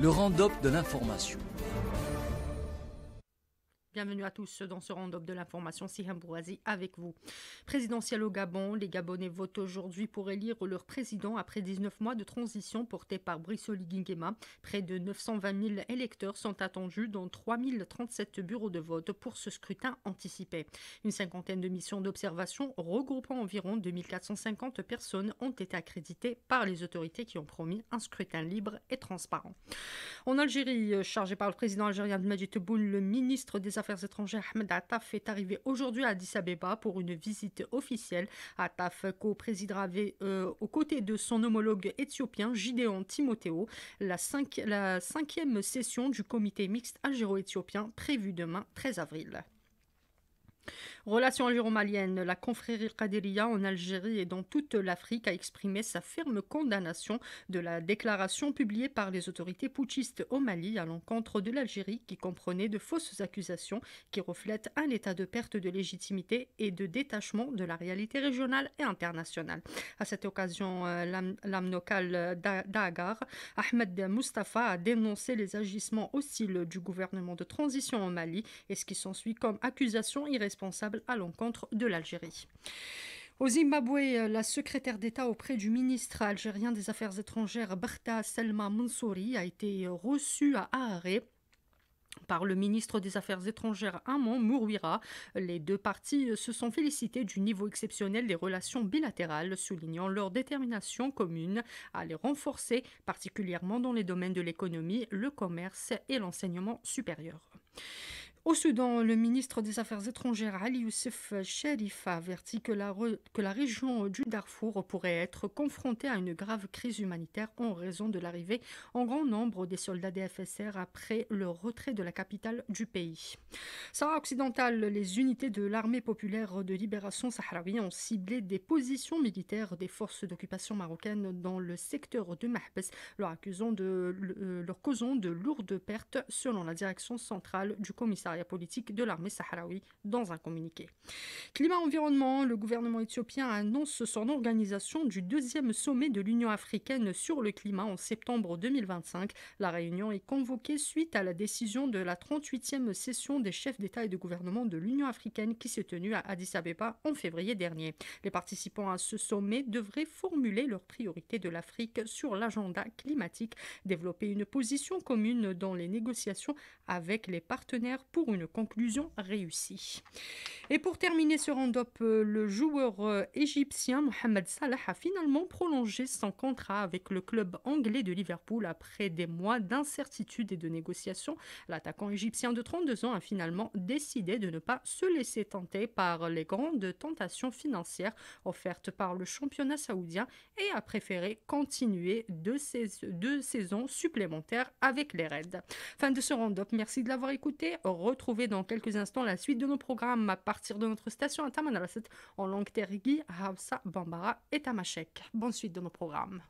le round-up de l'information. Bienvenue à tous dans ce round-up de l'information. Siham Bouazi avec vous. Présidentielle au Gabon, les Gabonais votent aujourd'hui pour élire leur président après 19 mois de transition portée par Brice Oligui Nguema. Près de 920 000 électeurs sont attendus dans 3 037 bureaux de vote pour ce scrutin anticipé. Une cinquantaine de missions d'observation regroupant environ 2450 personnes ont été accréditées par les autorités qui ont promis un scrutin libre et transparent. En Algérie, chargé par le président algérien Majid Tebboune, le ministre des Affaires étrangères Ahmed Attaf est arrivé aujourd'hui à Addis Abeba pour une visite officielle. Attaf co-présidera aux côtés de son homologue éthiopien Gideon Timotheo la cinquième session du comité mixte algéro-éthiopien prévue demain 13 avril. Relations algéro-maliennes, la confrérie Qadiriya en Algérie et dans toute l'Afrique a exprimé sa ferme condamnation de la déclaration publiée par les autorités putschistes au Mali à l'encontre de l'Algérie qui comprenait de fausses accusations qui reflètent un état de perte de légitimité et de détachement de la réalité régionale et internationale. À cette occasion, l'amnokal d'Agar, Ahmed Mustafa a dénoncé les agissements hostiles du gouvernement de transition au Mali et ce qui s'ensuit comme accusation irresponsable à l'encontre de l'Algérie. Au Zimbabwe, la secrétaire d'État auprès du ministre algérien des Affaires étrangères Berta Selma Mansouri a été reçue à Harare par le ministre des Affaires étrangères Amon Mourouira. Les deux parties se sont félicitées du niveau exceptionnel des relations bilatérales, soulignant leur détermination commune à les renforcer, particulièrement dans les domaines de l'économie, le commerce et l'enseignement supérieur. Au Soudan, le ministre des Affaires étrangères Ali Youssef Sherif a averti que la région du Darfour pourrait être confrontée à une grave crise humanitaire en raison de l'arrivée en grand nombre des soldats des FSR après le retrait de la capitale du pays. Sahara occidental, les unités de l'armée populaire de libération sahraoui ont ciblé des positions militaires des forces d'occupation marocaines dans le secteur de Mahbes, leur causant de lourdes pertes selon la direction centrale du commissariat politique de l'armée sahraoui dans un communiqué. Climat-environnement, le gouvernement éthiopien annonce son organisation du deuxième sommet de l'Union africaine sur le climat en septembre 2025. La réunion est convoquée suite à la décision de la 38e session des chefs d'État et de gouvernement de l'Union africaine qui s'est tenue à Addis Abeba en février dernier. Les participants à ce sommet devraient formuler leurs priorités de l'Afrique sur l'agenda climatique, développer une position commune dans les négociations avec les partenaires pour une conclusion réussie. Et pour terminer ce round-up, le joueur égyptien Mohamed Salah a finalement prolongé son contrat avec le club anglais de Liverpool après des mois d'incertitude et de négociations. L'attaquant égyptien de 32 ans a finalement décidé de ne pas se laisser tenter par les grandes tentations financières offertes par le championnat saoudien et a préféré continuer deux saisons supplémentaires avec les Reds. Fin de ce round-up, merci de l'avoir écouté. Retrouvez dans quelques instants la suite de nos programmes à partir de notre station à Tamanrasset en langue Terigi, Hausa, Bambara et Tamashek. Bonne suite de nos programmes.